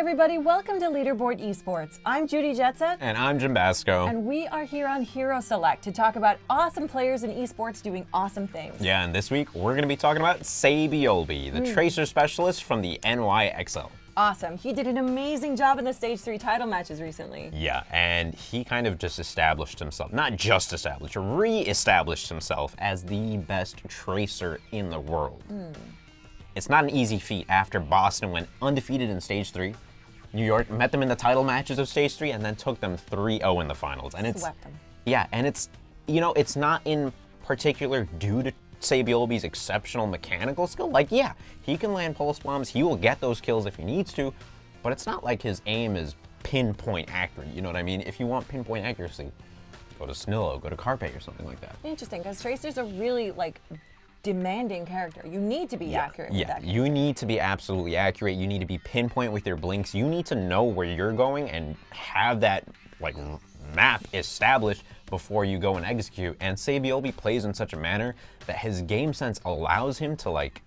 everybody, welcome to Leaderboard Esports. I'm Judy Jetset. And I'm Jim Basco. And we are here on Hero Select to talk about awesome players in esports doing awesome things. Yeah, and this week we're going to be talking about Saebyeolbe, the tracer specialist from the NYXL. Awesome. He did an amazing job in the Stage 3 title matches recently. Yeah, and he kind of just established himself, not just established, re-established himself as the best tracer in the world. It's not an easy feat after Boston went undefeated in Stage 3. New York met them in the title matches of Stage 3 and then took them 3-0 in the finals. And Swept them. Yeah, and it's, you know, it's not in particular due to Saebyeolbe's exceptional mechanical skill. Like, yeah, he can land pulse bombs, he will get those kills if he needs to, but it's not like his aim is pinpoint accurate, you know what I mean? If you want pinpoint accuracy, go to Snillo, go to Carpe or something like that. Interesting, because tracers are really, like, demanding character. You need to be accurate with that. You need to be absolutely accurate. You need to be pinpoint with your blinks. You need to know where you're going and have that like map established before you go and execute. And Saebyeolbe plays in such a manner that his game sense allows him to like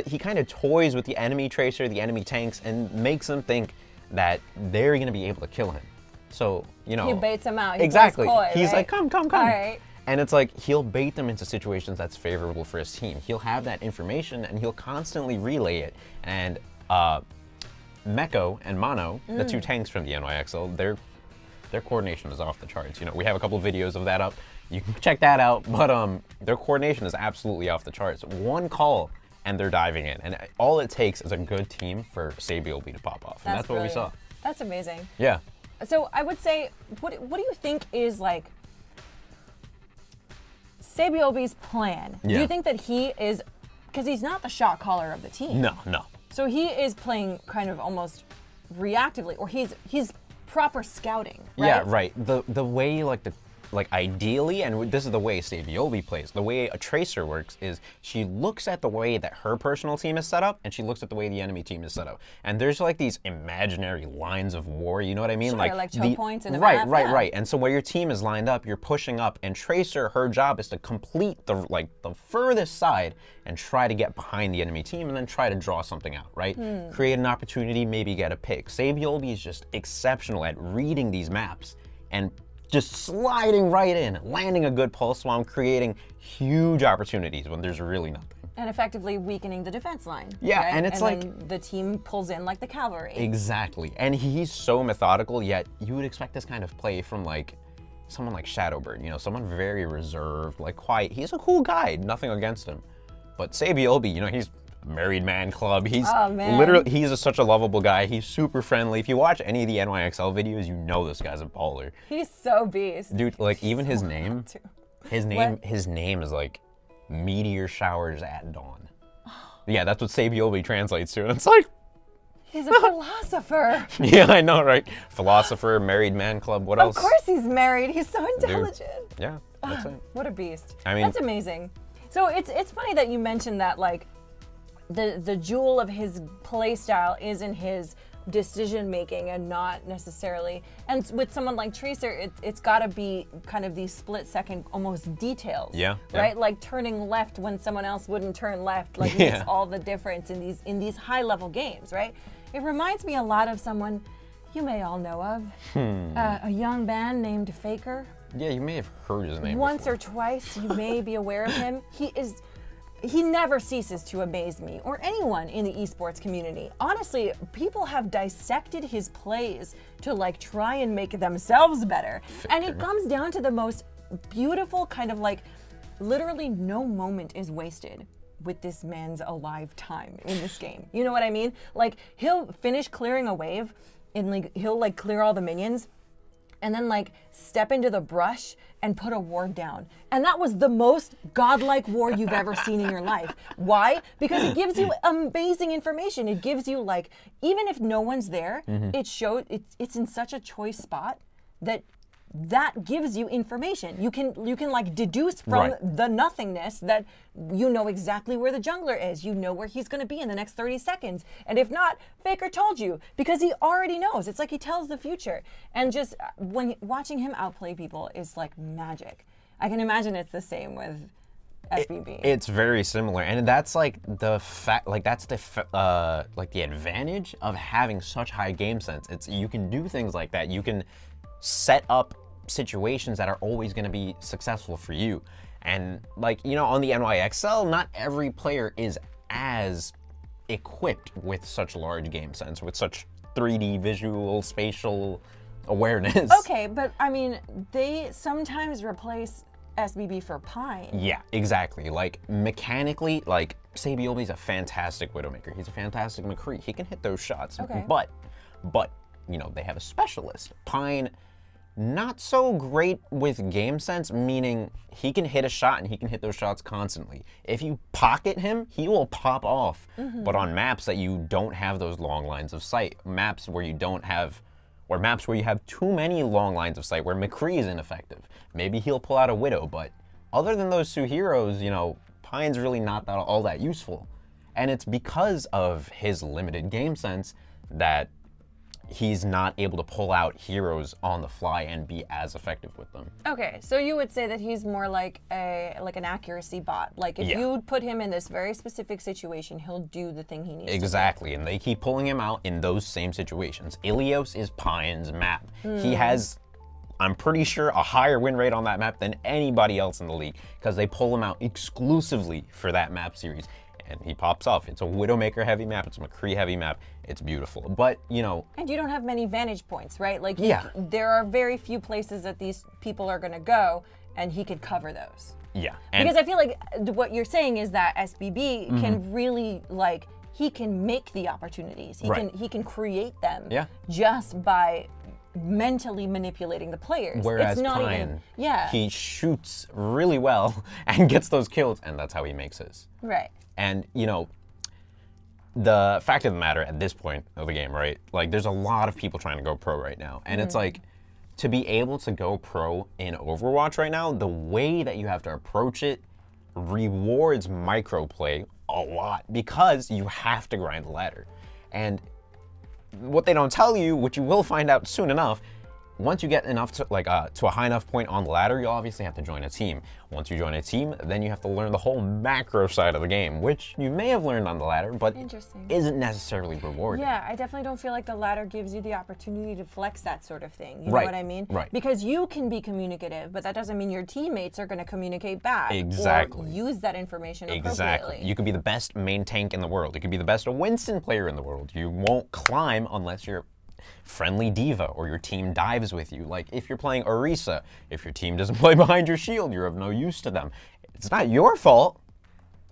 he kind of toys with the enemy tracer, the enemy tanks, and makes them think that they're gonna be able to kill him. So, you know, he baits them out. He exactly. Plays coy, He's right? like, come. All right. And it's like, he'll bait them into situations that's favorable for his team. He'll have that information and he'll constantly relay it. And Meko and Mono, the two tanks from the NYXL, their coordination is off the charts. You know, we have a couple videos of that up. You can check that out, but their coordination is absolutely off the charts. One call and they're diving in. And all it takes is a good team for Saebyeolbe to pop off. And that's what we saw. That's amazing. Yeah. So I would say, what do you think is like Saebyeolbe's plan? Yeah. Do you think that he is, because he's not the shot caller of the team. No. So he is playing kind of almost reactively, or he's proper scouting, right? Yeah, right. The way like ideally, and this is the way Saebyeolbe plays, the way a tracer works is she looks at the way that her personal team is set up and she looks at the way the enemy team is set up. And there's like these imaginary lines of war, you know what I mean? Sure, like choke points in the map. Right. Right. And so where your team is lined up, you're pushing up, and tracer, her job is to complete the furthest side and try to get behind the enemy team and then try to draw something out, right? Create an opportunity, maybe get a pick. Saebyeolbe is just exceptional at reading these maps and just sliding right in, landing a good pulse swarm, creating huge opportunities when there's really nothing. And effectively weakening the defense line. Yeah, right? and it's then the team pulls in like the cavalry. Exactly, and he's so methodical, yet you would expect this kind of play from like someone like Shadowbird, you know, someone very reserved, like quiet. He's a cool guy, nothing against him. But Saebyeolbe, you know, he's married man club. He's literally, he's such a lovable guy. He's super friendly. If you watch any of the NYXL videos, you know this guy's a baller. He's so beast. Dude, like He's even his so name, What? his name is like meteor showers at dawn. Yeah, that's what Saebyeolbe translates to, and it's like, he's a philosopher. yeah, I know, right? Philosopher, married man club. What else? Of course he's married. He's so intelligent. Dude. Yeah, that's it. What a beast. I mean, that's amazing. So it's funny that you mentioned that like the jewel of his play style is in his decision making and not necessarily, and with someone like Tracer, it's got to be kind of these split second almost details. Yeah. Right? Like turning left when someone else wouldn't turn left, like makes all the difference in these high level games, right? It reminds me a lot of someone you may all know of, a young man named Faker. Yeah, you may have heard his name Once before. or twice, you may be aware of him. He never ceases to amaze me or anyone in the esports community. Honestly, people have dissected his plays to like try and make themselves better. And it comes down to the most beautiful kind of like, literally no moment is wasted with this man's alive time in this game. You know what I mean? Like he'll finish clearing a wave and like he'll like clear all the minions and then like step into the brush and put a ward down. And that was the most godlike ward you've ever seen in your life. Why? Because it gives you amazing information. It gives you like, even if no one's there, it shows it's in such a choice spot that gives you information. You can like deduce from the nothingness that you know exactly where the jungler is. You know where he's going to be in the next 30 seconds. And if not, Faker told you because he already knows. It's like he tells the future. And just when watching him outplay people is like magic. I can imagine it's the same with SBB. It's very similar, and that's like the fact, like that's the like the advantage of having such high game sense. It's you can do things like that. You can set up situations that are always going to be successful for you. And like, you know, on the NYXL, not every player is as equipped with such large game sense, with such 3D visual, spatial awareness. Okay, but I mean, they sometimes replace SBB for Pine. Yeah, exactly. Like, mechanically, like, Saebyeolbe is a fantastic Widowmaker. He's a fantastic McCree. He can hit those shots. Okay. But, you know, they have a specialist. Pine, not so great with game sense, meaning he can hit a shot and he can hit those shots constantly. If you pocket him, he will pop off. But on maps that you don't have those long lines of sight, maps where you don't have, or maps where you have too many long lines of sight, where McCree is ineffective, maybe he'll pull out a Widow, but other than those two heroes, you know, Pine's really not all that useful. And it's because of his limited game sense that he's not able to pull out heroes on the fly and be as effective with them. Okay, so you would say that he's more like an accuracy bot. Like if you put him in this very specific situation, he'll do the thing he needs to do. Exactly, and they keep pulling him out in those same situations. Ilios is Pine's map. He has, I'm pretty sure, a higher win rate on that map than anybody else in the league because they pull him out exclusively for that map series. And he pops off. It's a Widowmaker heavy map. It's a McCree heavy map. It's beautiful. But, you know. And you don't have many vantage points, right? Like, there are very few places that these people are going to go, and he could cover those. Yeah. Because I feel like what you're saying is that SBB can really, like, he can make the opportunities. He can create them just by mentally manipulating the players. Whereas it's not Pine, even, he shoots really well and gets those kills, and that's how he makes his. Right. And, you know, the fact of the matter at this point of the game, right? Like, there's a lot of people trying to go pro right now. And it's like, to be able to go pro in Overwatch right now, the way that you have to approach it rewards microplay a lot because you have to grind the ladder. And what they don't tell you, which you will find out soon enough, once you get enough to to a high enough point on the ladder, you obviously have to join a team. Once you join a team, then you have to learn the whole macro side of the game, which you may have learned on the ladder, but isn't necessarily rewarding. Yeah, I definitely don't feel like the ladder gives you the opportunity to flex that sort of thing. You know what I mean? Right. Because you can be communicative, but that doesn't mean your teammates are going to communicate back. Exactly. Or use that information appropriately. Exactly. You could be the best main tank in the world. You could be the best Winston player in the world. You won't climb unless you're friendly diva or your team dives with you. Like if you're playing Orisa, if your team doesn't play behind your shield, you're of no use to them. It's not your fault,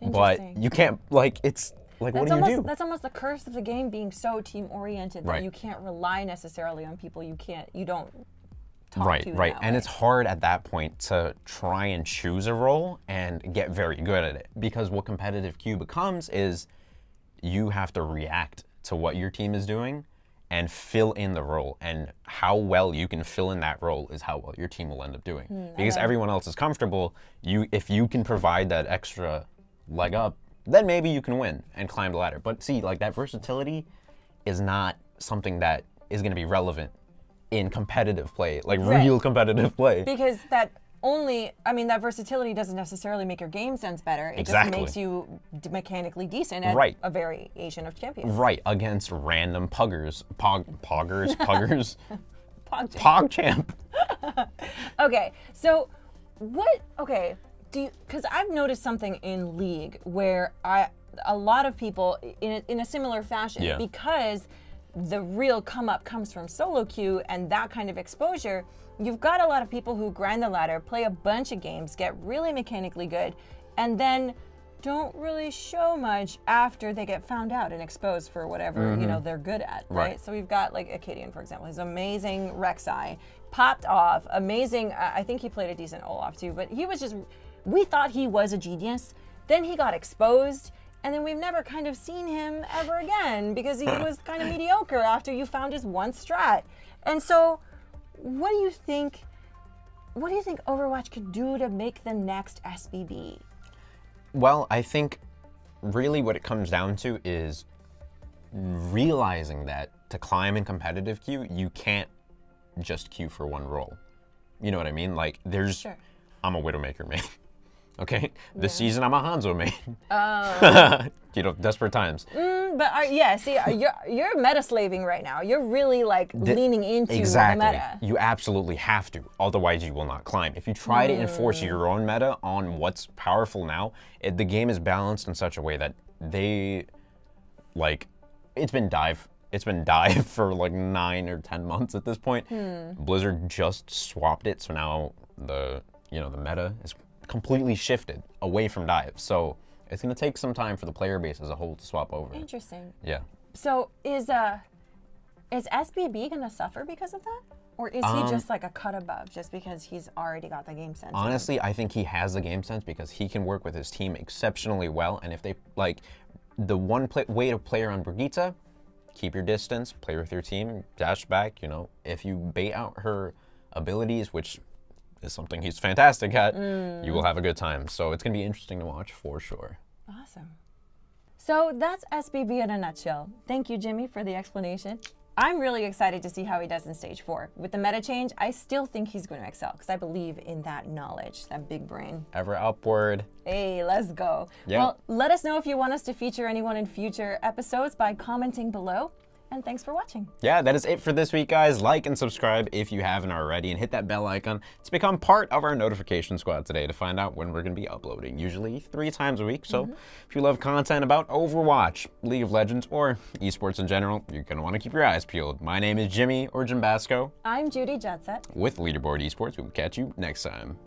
but you can't, like, it's like, what do you do? That's almost the curse of the game being so team oriented that you can't rely necessarily on people you don't talk to. Right. And it's hard at that point to try and choose a role and get very good at it, because what competitive queue becomes is you have to react to what your team is doing and fill in the role, and how well you can fill in that role is how well your team will end up doing. Because everyone else is comfortable, if you can provide that extra leg up, then maybe you can win and climb the ladder. But see, like, that versatility is not something that is gonna be relevant in competitive play, like real competitive play. Because that versatility doesn't necessarily make your game sense better. It just makes you mechanically decent at a variation of champions. Right, against random puggers. Puggers. PogChamp. Okay, so because I've noticed something in League where a lot of people, in a similar fashion, because the real come up comes from solo queue and that kind of exposure, you've got a lot of people who grind the ladder, play a bunch of games, get really mechanically good, and then don't really show much after they get found out and exposed for whatever they're good at, right? So we've got like Acadian, for example. He's amazing Rek'Sai, popped off, amazing. I think he played a decent Olaf too, but he was just, we thought he was a genius. Then he got exposed, and then we've never kind of seen him ever again because he was kind of mediocre after you found his one strat. And so, what do you think Overwatch could do to make the next SBB? Well, I think really what it comes down to is realizing that to climb in competitive queue, you can't just queue for one role. You know what I mean? Like, I'm a Widowmaker, man. Okay, this season I'm a Hanzo main. You know, desperate times. But yeah, see, you're meta slaving right now. You're really like leaning into the meta. You absolutely have to, otherwise you will not climb. If you try to enforce your own meta on what's powerful now, the game is balanced in such a way that they, like, it's been dive for like 9 or 10 months at this point. Blizzard just swapped it, so now the meta is completely shifted away from dive. So it's going to take some time for the player base as a whole to swap over. Interesting. Yeah. So is SBB going to suffer because of that? Or is he just like a cut above just because he's already got the game sense? Honestly, I think he has the game sense because he can work with his team exceptionally well. And if they, like, the one way to play around Brigitte, keep your distance, play with your team, dash back, you know. If you bait out her abilities, which is something he's fantastic at, you will have a good time. So it's going to be interesting to watch for sure. Awesome. So that's SBB in a nutshell. Thank you, Jimmy, for the explanation. I'm really excited to see how he does in Stage 4. With the meta change, I still think he's going to excel because I believe in that knowledge, that big brain. Ever upward. Hey, let's go. Yeah. Well, let us know if you want us to feature anyone in future episodes by commenting below. And thanks for watching. Yeah, that is it for this week, guys. Like and subscribe if you haven't already, and hit that bell icon to become part of our notification squad today to find out when we're going to be uploading, usually 3 times a week. So if you love content about Overwatch, League of Legends, or esports in general, you're going to want to keep your eyes peeled. My name is Jimmy, or Jimbasco. I'm Judy Jetset. With Leaderboard Esports. We will catch you next time.